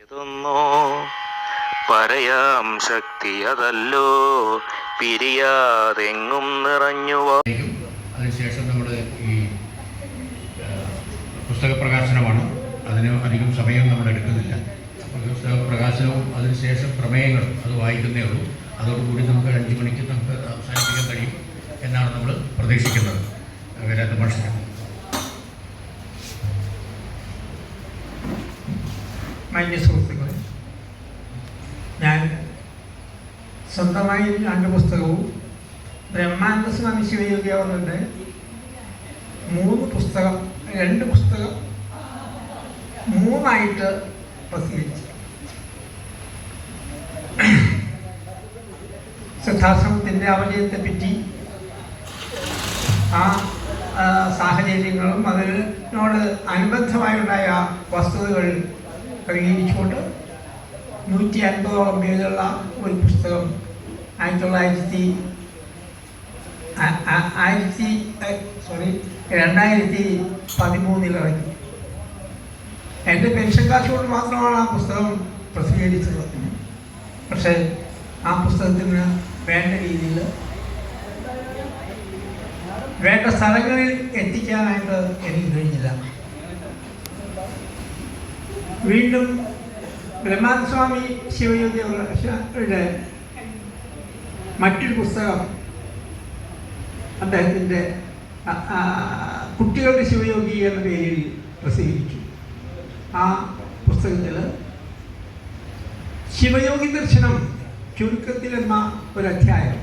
ഏതൊന്നോ പറയാം ശക്തി അതല്ലോ പിരിയാതെങ്ങും നിറഞ്ഞുവോ. അതിനുശേഷം നമ്മൾ ഈ പുസ്തക പ്രകാശനമാണ്. അതിന് അധികം സമയം നമ്മൾ എടുക്കുന്നില്ല. പുസ്തക പ്രകാശനവും അതിനുശേഷം പ്രമേയങ്ങളും അത് വായിക്കുന്നേ ഉള്ളൂ. അതോടുകൂടി നമുക്ക് 5 മണിക്ക് നമുക്ക് അവസാനിപ്പിക്കാൻ കഴിയും എന്നാണ് നമ്മൾ പ്രതീക്ഷിക്കുന്നത്. രാജമാഷ് മാന്യ സുഹൃത്തുക്കളെ, ഞാൻ സ്വന്തമായി 2 പുസ്തകവും ബ്രഹ്മാനന്ദ സ്വാമി ശിവയോഗി അവരുടെ 2 പുസ്തകം 3ആയിട്ട് പ്രസിദ്ധീകരിച്ചു. സിദ്ധാശ്രമത്തിൻ്റെ അപജയത്തെപ്പറ്റി, ആ സാഹചര്യങ്ങളും അതിനോട് അനുബന്ധമായുണ്ടായ വസ്തുതകൾ പരിഹരിച്ചുകൊണ്ട് 150ഓളം പേജുള്ള ഒരു പുസ്തകം 2013 ഇറങ്ങി. എൻ്റെ പെൻഷൻ കാശ് കൊണ്ട് മാത്രമാണ് ആ പുസ്തകം പ്രസിദ്ധീകരിച്ചത്. പക്ഷേ ആ പുസ്തകത്തിന് വേണ്ട രീതിയിൽ വേണ്ട സ്ഥലങ്ങളിൽ എത്തിക്കാനായിട്ട് എനിക്ക് കഴിഞ്ഞില്ല. വീണ്ടും ബ്രഹ്മാനന്ദ സ്വാമി ശിവയോഗിയുടെ മറ്റൊരു പുസ്തകം അദ്ദേഹത്തിൻ്റെ കുട്ടികളുടെ ശിവയോഗി എന്ന പേരിൽ പ്രസിദ്ധീകരിച്ചു. ആ പുസ്തകത്തിൽ ശിവയോഗി ദർശനം ചുരുക്കത്തിലെന്ന ഒരധ്യായം,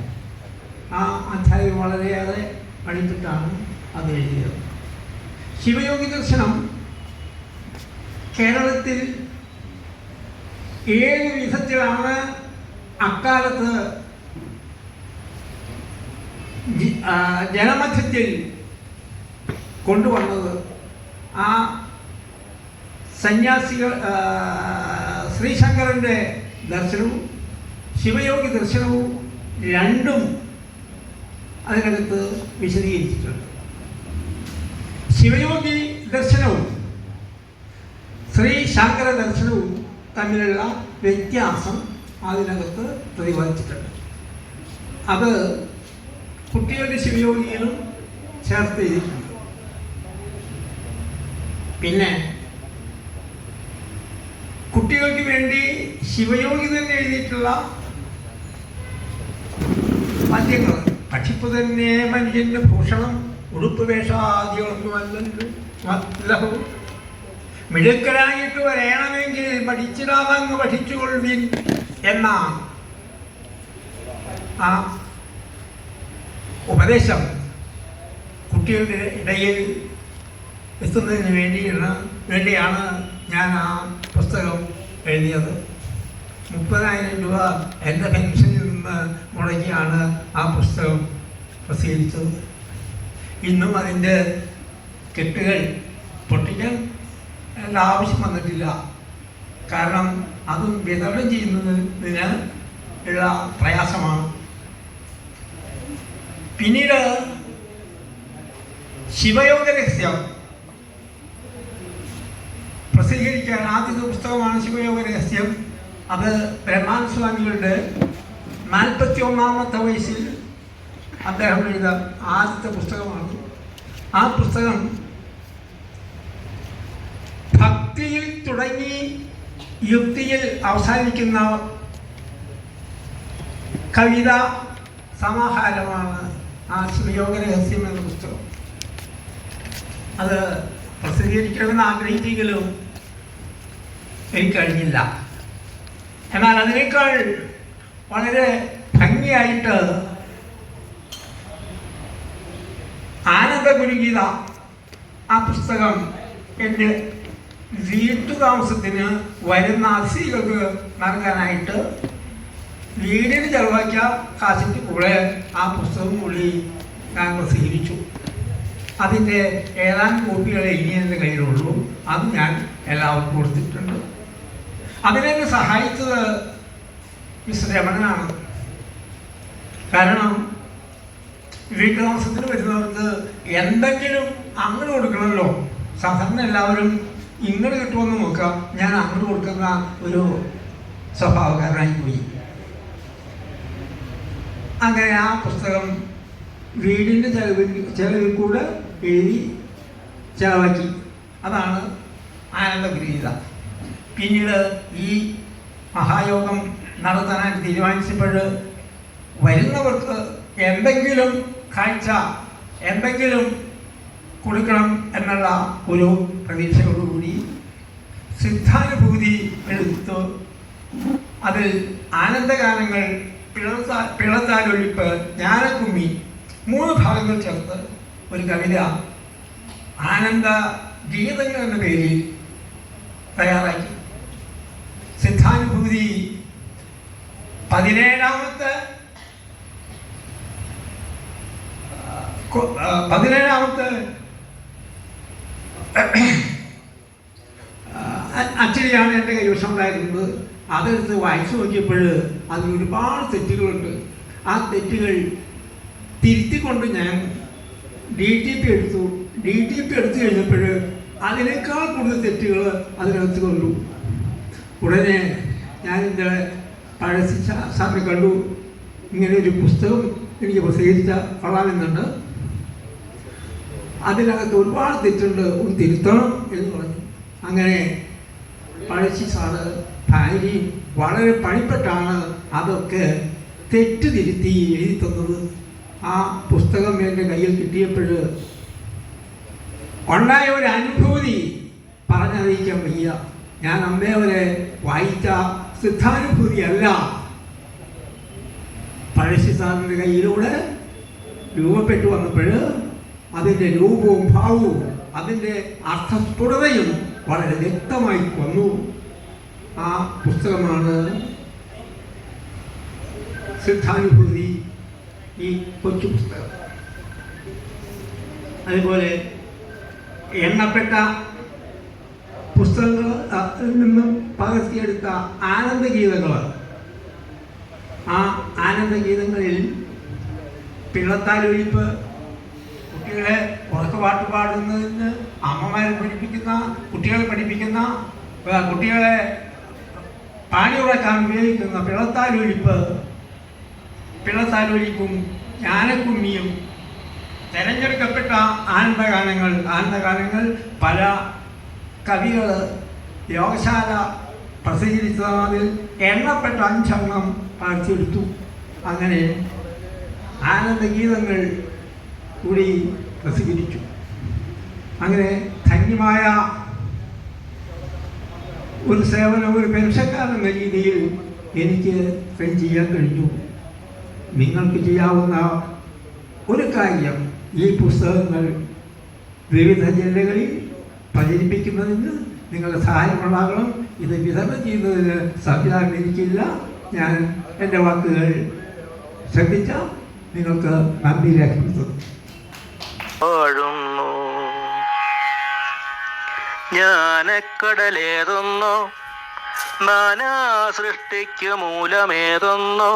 ആ അധ്യായം വളരെയേറെ പഠിച്ചിട്ടാണ് അത് എഴുതിയത്. ശിവയോഗി ദർശനം കേരളത്തിൽ ഏത് വിധത്തിലാണ് അക്കാലത്ത് ജനമധ്യത്തിൽ കൊണ്ടുവന്നത്, ആ സന്യാസികൾ ശ്രീശങ്കരൻ്റെ ദർശനവും ശിവയോഗി ദർശനവും രണ്ടും അതിനകത്ത് വിശദീകരിച്ചിട്ടുണ്ട്. ശിവയോഗി ദർശനവും ശ്രീ ശങ്കര ദർശനവും തമ്മിലുള്ള വ്യത്യാസം അതിനകത്ത് പ്രതിപാദിച്ചിട്ടുണ്ട്. അത് കുട്ടികളുടെ ശിവയോഗിയിലും ചേർത്ത് ചെയ്തിട്ടുണ്ട്. പിന്നെ കുട്ടികൾക്ക് വേണ്ടി ശിവയോഗി തന്നെ എഴുതിയിട്ടുള്ള പദ്യങ്ങൾ, പക്ഷിപ്പ് തന്നെ മനുഷ്യൻ്റെ ഭൂഷണം ഉടുപ്പ് വേഷാദികളൊന്നുമല്ലല്ലോ, മിടുക്കരായിട്ട് വരണമെങ്കിൽ പഠിച്ചിടാതങ്ങ് പഠിച്ചുകൊള്ളുവിൻ എന്ന ആ ഉപദേശം കുട്ടികളുടെ ഇടയിൽ എത്തുന്നതിന് വേണ്ടിയാണ് ഞാൻ ആ പുസ്തകം എഴുതിയത്. 30,000 രൂപ എൻ്റെ പെൻഷനിൽ നിന്ന് മുടക്കിയാണ് ആ പുസ്തകം പ്രസിദ്ധീകരിച്ചത്. ഇന്നും അതിൻ്റെ കെട്ടുകൾ പൊട്ടിക്കാൻ ആവശ്യം വന്നിട്ടില്ല. കാരണം അതും വിതരണം ചെയ്യുന്നതിന് ഉള്ള പ്രയാസമാണ്. പിന്നീട് ശിവയോഗ രഹസ്യം പ്രസിദ്ധീകരിക്കാൻ ആദ്യത്തെ പുസ്തകമാണ് ശിവയോഗ രഹസ്യം. അത് ബ്രഹ്മാനന്ദ സ്വാമികളുടെ 41ാമത്തെ വയസ്സിൽ അദ്ദേഹം എഴുതിയ ആദ്യത്തെ പുസ്തകമാണ്. ആ പുസ്തകം ഭക്തിയിൽ തുടങ്ങി യുക്തിയിൽ അവസാനിക്കുന്ന കവിത സമാഹാരമാണ് ആ ശിവയോഗ രഹസ്യം എന്ന പുസ്തകം. അത് പ്രസിദ്ധീകരിക്കണമെന്ന് ആഗ്രഹിച്ചെങ്കിലും എനിക്ക് കഴിഞ്ഞില്ല. എന്നാൽ അതിനേക്കാൾ വളരെ ഭംഗിയായിട്ട് ആനന്ദഗുരുഗീത, ആ പുസ്തകം എൻ്റെ വീട്ടുതാമസത്തിന് വരുന്ന അതിഥികൾക്ക് നൽകാനായിട്ട് വീടിന് ചെലവാക്കിയ കാശിൻ്റെ കൂടെ ആ പുസ്തകം കൂടി ഞാൻ പ്രസിദ്ധീകരിച്ചു. അതിൻ്റെ ഏതാനും കോപ്പികളെ ഇനി എൻ്റെ കയ്യിലുള്ളൂ. അത് ഞാൻ എല്ലാവർക്കും കൊടുത്തിട്ടുണ്ട്. അതിനെന്നെ സഹായിച്ചത് മിസ്റ്റർ രമണനാണ്. കാരണം വീട്ടുതാമസത്തിന് വരുന്നവർക്ക് എന്തെങ്കിലും അങ്ങനെ കൊടുക്കണമല്ലോ. സാധാരണ എല്ലാവരും ഇങ്ങോട്ട് കിട്ടുമെന്ന് നോക്കാം, ഞാൻ അങ്ങോട്ട് കൊടുക്കുന്ന ഒരു സ്വഭാവക്കാരനായി പോയി. അങ്ങനെ ആ പുസ്തകം വീടിൻ്റെ ചെലവിൽ കൂടെ എഴുതി ചെലവാക്കി. അതാണ് ആനന്ദഗുരീത. പിന്നീട് ഈ മഹായോഗം നടത്താനായിട്ട് തീരുമാനിച്ചപ്പോൾ വരുന്നവർക്ക് എന്തെങ്കിലും കാഴ്ച, എന്തെങ്കിലും കൊടുക്കണം എന്നുള്ള ഒരു പ്രതീക്ഷയോടുകൂടി സിദ്ധാനുഭൂതി എടുത്ത് അതിൽ ആനന്ദഗാനങ്ങൾ, പിളത്താലൊഴിപ്പ്, ജ്ഞാനക്കുമ്മി 3 ഭാഗങ്ങൾ ചേർത്ത് ഒരു കവിത ആനന്ദ ഗീതങ്ങൾ എന്ന പേരിൽ തയ്യാറാക്കി. സിദ്ധാനുഭൂതി 17ാമത്തെ അച്ചടിയാണ് എൻ്റെ കൈവശം ഉണ്ടായിരുന്നത്. അതെടുത്ത് വായിച്ചു നോക്കിയപ്പോൾ അതിൽ ഒരുപാട് തെറ്റുകളുണ്ട്. ആ തെറ്റുകൾ തിരുത്തിക്കൊണ്ട് ഞാൻ DTP എടുത്തു. DTP എടുത്തു കഴിഞ്ഞപ്പോൾ അതിനേക്കാൾ കൂടുതൽ തെറ്റുകൾ അതിനകത്ത് കൊണ്ടു. ഉടനെ ഞാൻ എൻ്റെ പഴശ്ശി സാറിനെ കണ്ടു. ഇങ്ങനെ ഒരു പുസ്തകം എനിക്ക് പ്രസിദ്ധീകരിച്ച കൊള്ളാമെന്നുണ്ട്, അതിനകത്ത് ഒരുപാട് തെറ്റുണ്ട്, ഒന്ന് തിരുത്തണം എന്ന് പറഞ്ഞു. അങ്ങനെ പഴശ്ശി സാറ് ഭാര്യയും വളരെ പണിപ്പെട്ടാണ് അതൊക്കെ തെറ്റ് തിരുത്തി എഴുതി തന്നത്. ആ പുസ്തകം എൻ്റെ കയ്യിൽ കിട്ടിയപ്പോൾ ഉണ്ടായ ഒരു അനുഭൂതി പറഞ്ഞറിയിക്കാൻ വയ്യ. ഞാൻ അന്നേ വരെ വായിച്ച സിദ്ധാനുഭൂതിയല്ല പഴശ്ശി സാറിൻ്റെ കയ്യിലൂടെ രൂപപ്പെട്ടു വന്നപ്പോൾ അതിൻ്റെ രൂപവും ഭാവവും അതിൻ്റെ അർത്ഥസ്ഫുടതയും വളരെ വ്യക്തമായി വന്നു. ആ പുസ്തകമാണ് സിദ്ധാനുഭൂതി, ഈ കൊച്ചു പുസ്തകം. അതുപോലെ എണ്ണപ്പെട്ട പുസ്തകങ്ങളിൽ നിന്നും പകർത്തിയെടുത്ത ആനന്ദഗീതങ്ങൾ. ആ ആനന്ദഗീതങ്ങളിൽ പിള്ളത്താലൊഴിപ്പ്, കുട്ടികളെ ഉറക്കപ്പാട്ട് പാടുന്നതിന് അമ്മമാരെ പഠിപ്പിക്കുന്ന, കുട്ടികളെ പഠിപ്പിക്കുന്ന, കുട്ടികളെ പാടി ഉറക്കാൻ ഉപയോഗിക്കുന്ന പിള്ളത്താലൊഴിപ്പും ജ്ഞാനക്കുമ്മിയും തിരഞ്ഞെടുക്കപ്പെട്ട ആനന്ദഗാനങ്ങൾ പല കവികൾ യോഗശാല പ്രസിദ്ധീകരിച്ചതിൽ എണ്ണപ്പെട്ട 5 എണ്ണം പകർത്തിയെടുത്തു. അങ്ങനെ ആനന്ദഗീതങ്ങൾ കൂടി പ്രസിദ്ധീകരിച്ചു. അങ്ങനെ ധന്യമായ ഒരു സേവനം ഒരു പെൻഷൻകാരൻ എന്ന രീതിയിൽ എനിക്ക് ചെയ്യാൻ കഴിഞ്ഞു. നിങ്ങൾക്ക് ചെയ്യാവുന്ന ഒരു കാര്യം, ഈ പുസ്തകങ്ങൾ വിവിധ ജില്ലകളിൽ പ്രചരിപ്പിക്കുന്നതിന് നിങ്ങളുടെ സഹായമുണ്ടാകണം. ഇത് വിതരണം ചെയ്യുന്നതിന് സംവിധാനം എനിക്കില്ല. ഞാൻ എൻ്റെ വാക്കുകൾ ശ്രദ്ധിച്ച നിങ്ങൾക്ക് നന്ദി രേഖപ്പെടുത്തുന്നു. ജ്ഞാനക്കടലേതൊന്നോ നാനാ സൃഷ്ടിക്കു മൂലമേതൊന്നോ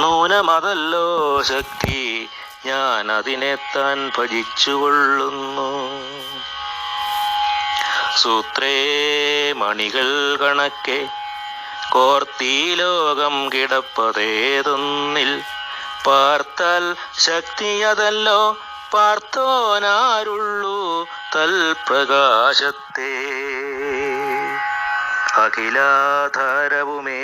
നൂനമതല്ലോ ശക്തി, ഞാൻ അതിനെ താൻ ഭജിച്ചുകൊള്ളുന്നു. സൂത്രേ മണികൾ കണക്കെ കോർത്തീ ലോകം കിടപ്പതേതൊന്നിൽ, പാർത്താൽ ശക്തിയതല്ലോ പാർത്തോനാരുള്ളൂ തൽപ്രകാശത്തെ. അഖിലാധാരവുമേ